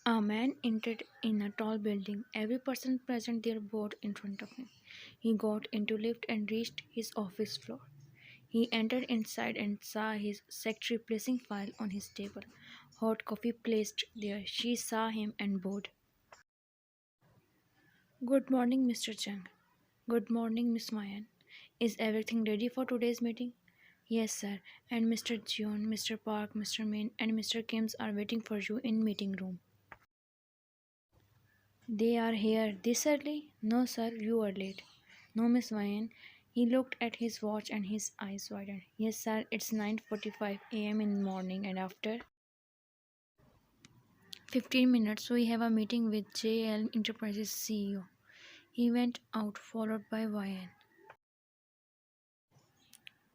A man entered in a tall building. Every person present there bowed in front of him. He got into lift and reached his office floor. He entered inside and saw his secretary placing file on his table. Hot coffee placed there. She saw him and bowed. Good morning, Mr. Chang. Good morning, Miss Mayan. Is everything ready for today's meeting? Yes, sir. And Mr. John, Mr. Park, Mr. Min, and Mr. Kims are waiting for you in meeting room. They are here this early? No, sir, you are late. No, Miss Mayan. He looked at his watch and his eyes widened. Yes, sir, it's 9:45 a.m. in the morning, and after 15 minutes we have a meeting with JL Enterprises CEO. He went out, followed by YN.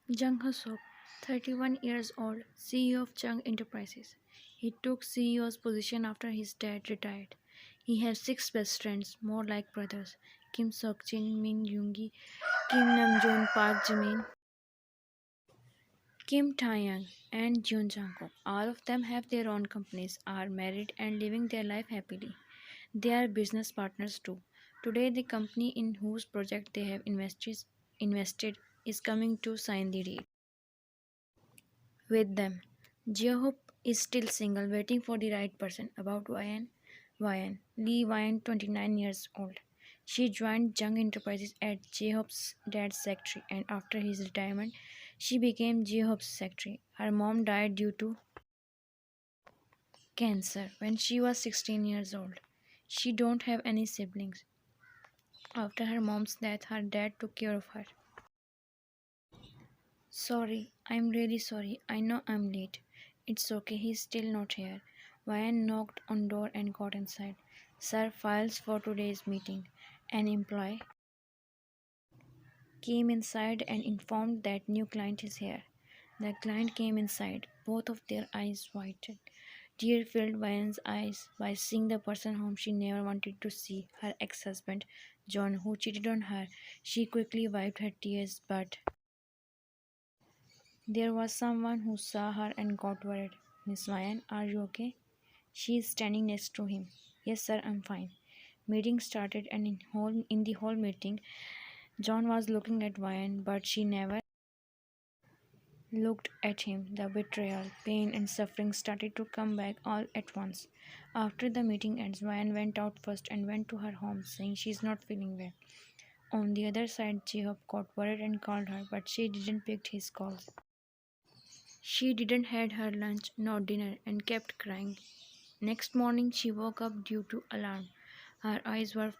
Jung Ho-sop, 31 years old, CEO of Chung Enterprises. He took CEO's position after his dad retired. He has six best friends, more like brothers: Kim Sok-jin, Min Yoongi, Kim Namjoon, Park Jimin, Kim Tae-young, and Jun Jang-kook. All of them have their own companies, are married, and living their life happily. They are business partners too. Today, the company in whose project they have invested is coming to sign the deal with them. Jehope is still single, waiting for the right person. About Ryan, Lee Ryan, 29 years old. She joined Jung Enterprises as Jehope's dad's secretary, and after his retirement, she became Jehope's secretary. Her mom died due to cancer when she was 16 years old. She don't have any siblings. After her mom's death, her dad took care of her. Sorry, I'm really sorry. I know I'm late. It's okay, he's still not here. Ryan knocked on door and got inside. Sir, files for today's meeting. An employee came inside and informed that new client is here. The client came inside, both of their eyes widened. Tear filled Ryan's eyes by seeing the person whom she never wanted to see, her ex-husband, John, who cheated on her. She quickly wiped her tears, but there was someone who saw her and got worried. Miss Ryan, are you okay? She is standing next to him. Yes, sir, I'm fine. Meeting started, and in the whole meeting, John was looking at Ryan, but she never looked at him. The betrayal, pain, and suffering started to come back all at once. After the meeting ends, Ryan went out first and went to her home, saying she's not feeling well. On the other side, Jacob got worried and called her, but she didn't pick his calls. She didn't had her lunch nor dinner and kept crying. Next morning she woke up due to alarm. Her eyes were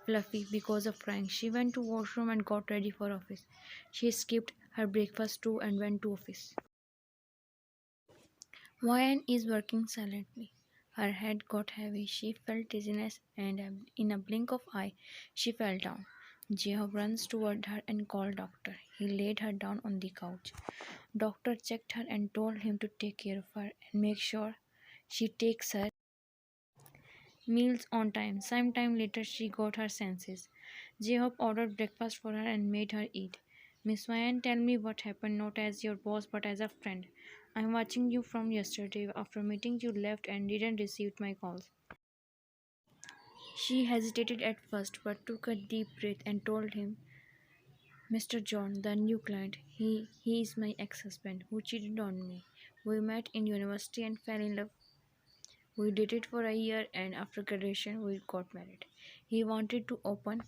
fluffy because of crying. She went to washroom and got ready for office. She skipped her breakfast too and went to office. Ryan is working silently. Her head got heavy. She felt dizziness and in a blink of eye she fell down. Jehob runs toward her and called doctor. He laid her down on the couch. Doctor checked her and told him to take care of her and make sure she takes her meals on time. Some time later, she got her senses. Jacob ordered breakfast for her and made her eat. Miss Ryan, tell me what happened, not as your boss but as a friend. I'm watching you from yesterday. After meeting, you left and didn't receive my calls. She hesitated at first but took a deep breath and told him, Mr. John, the new client, he is my ex-husband who cheated on me. We met in university and fell in love. We dated for a year and after graduation we got married. He wanted to open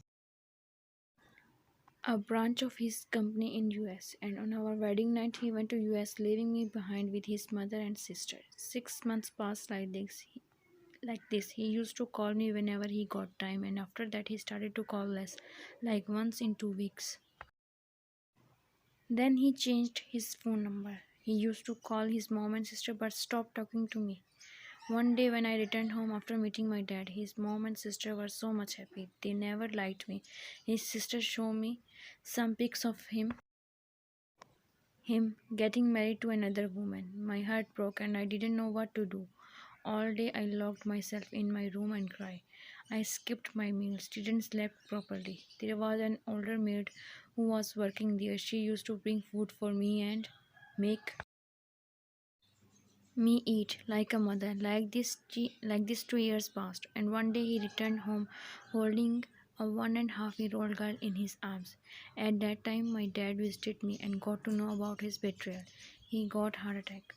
a branch of his company in US, and on our wedding night he went to US, leaving me behind with his mother and sister. 6 months passed like this. He used to call me whenever he got time, and after that he started to call less, like once in 2 weeks. Then he changed his phone number. He used to call his mom and sister but stopped talking to me. One day when I returned home after meeting my dad, his mom and sister were so much happy. They never liked me. His sister showed me some pics of him getting married to another woman. My heart broke and I didn't know what to do. All day I locked myself in my room and cried. I skipped my meals, didn't sleep properly. There was an older maid who was working there. She used to bring food for me and make Me eat like a mother. Like this 2 years passed, and one day he returned home holding a 1.5-year-old girl in his arms. At that time, my dad visited me and got to know about his betrayal. He got heart attack.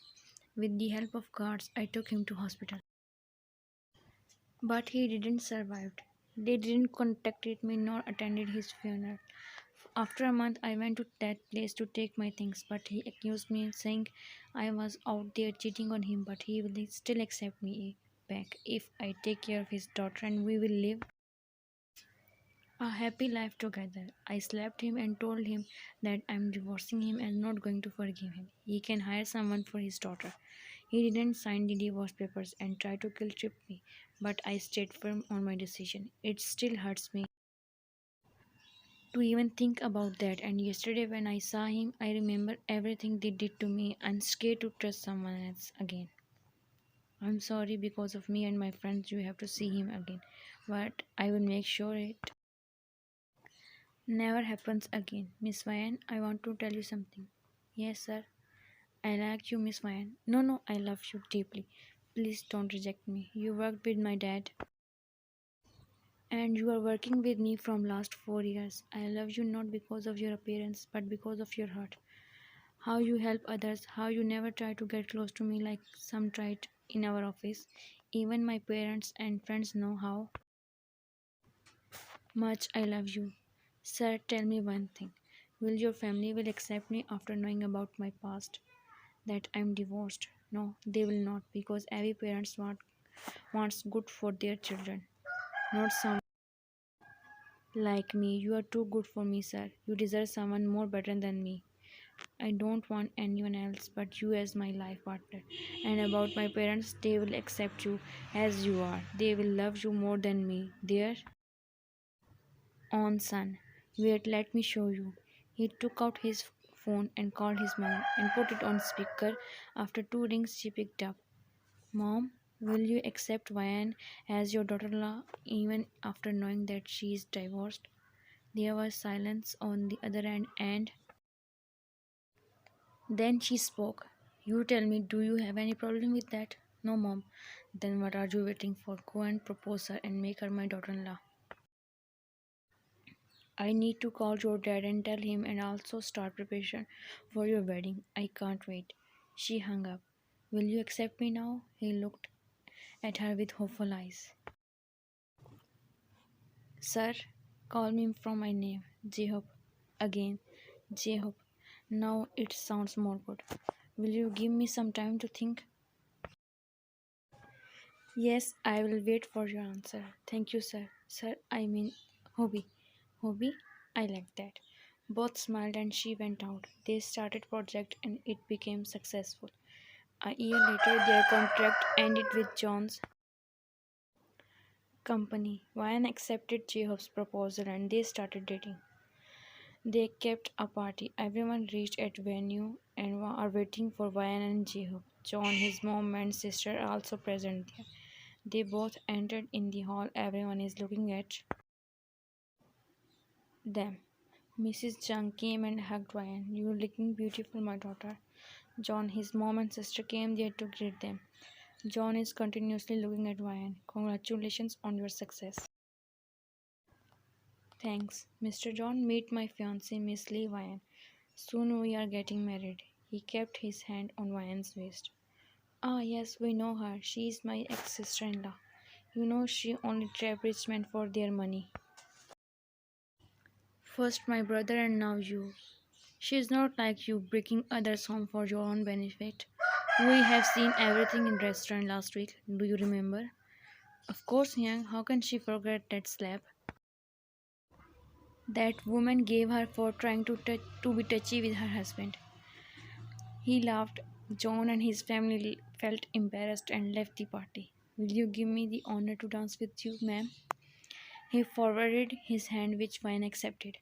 With the help of guards, I took him to hospital. But he didn't survive. They didn't contact me nor attended his funeral. After a month, I went to that place to take my things, but he accused me, saying I was out there cheating on him, but he will still accept me back if I take care of his daughter and we will live a happy life together. I slapped him and told him that I'm divorcing him and not going to forgive him. He can hire someone for his daughter. He didn't sign the divorce papers and tried to guilt trip me, but I stayed firm on my decision. It still hurts me to even think about that. And yesterday, when I saw him, I remember everything they did to me. I'm scared to trust someone else again. I'm sorry because of me and my friends, you have to see him again. But I will make sure it never happens again. Miss Ryan, I want to tell you something. Yes, sir. I like you, Miss Ryan. No, no, I love you deeply. Please don't reject me. You worked with my dad and you are working with me from last 4 years. I love you not because of your appearance but because of your heart. How you help others, how you never try to get close to me like some tried in our office. Even my parents and friends know how much I love you. Sir, tell me one thing. Will your family will accept me after knowing about my past? That I'm divorced? No, they will not because every parents wants good for their children, not some like me. You are too good for me, sir. You deserve someone more better than me. I don't want anyone else but you as my life partner. And about my parents, they will accept you as you are. They will love you more than me. Their own son. Wait, let me show you. He took out his phone and called his mom and put it on speaker. After 2 rings, she picked up. Mom, will you accept Vian as your daughter-in-law even after knowing that she is divorced? There was silence on the other end, and then she spoke. You tell me, do you have any problem with that? No, mom. Then what are you waiting for? Go and propose her and make her my daughter in law. I need to call your dad and tell him and also start preparation for your wedding. I can't wait. She hung up. Will you accept me now? He looked at her with hopeful eyes. Sir, call me from my name. Jehob. Again. Jehob. Now it sounds more good. Will you give me some time to think? Yes, I will wait for your answer. Thank you, sir. Sir, I mean, hobby. Hobby? I like that. Both smiled and she went out. They started project and it became successful. A year later, their contract ended with John's company. Ryan accepted Jacob's proposal and they started dating. They kept a party. Everyone reached at venue and are waiting for Ryan and Jacob. John, his mom and sister are also present there. They both entered in the hall. Everyone is looking at them. Mrs. Jung came and hugged Ryan. You're looking beautiful, my daughter. John, his mom and sister came there to greet them. John is continuously looking at Ryan. Congratulations on your success. Thanks. Mr. John, meet my fiancée, Miss Lee Ryan. Soon we are getting married. He kept his hand on Ryan's waist. Ah, yes, we know her. She is my ex sister in law. You know, she only trap rich men for their money. First my brother and now you. She is not like you, breaking others' home for your own benefit. We have seen everything in restaurant last week. Do you remember? Of course, Young. How can she forget that slap? That woman gave her for trying to be touchy with her husband. He laughed. John and his family felt embarrassed and left the party. Will you give me the honor to dance with you, ma'am? He forwarded his hand, which Wine accepted.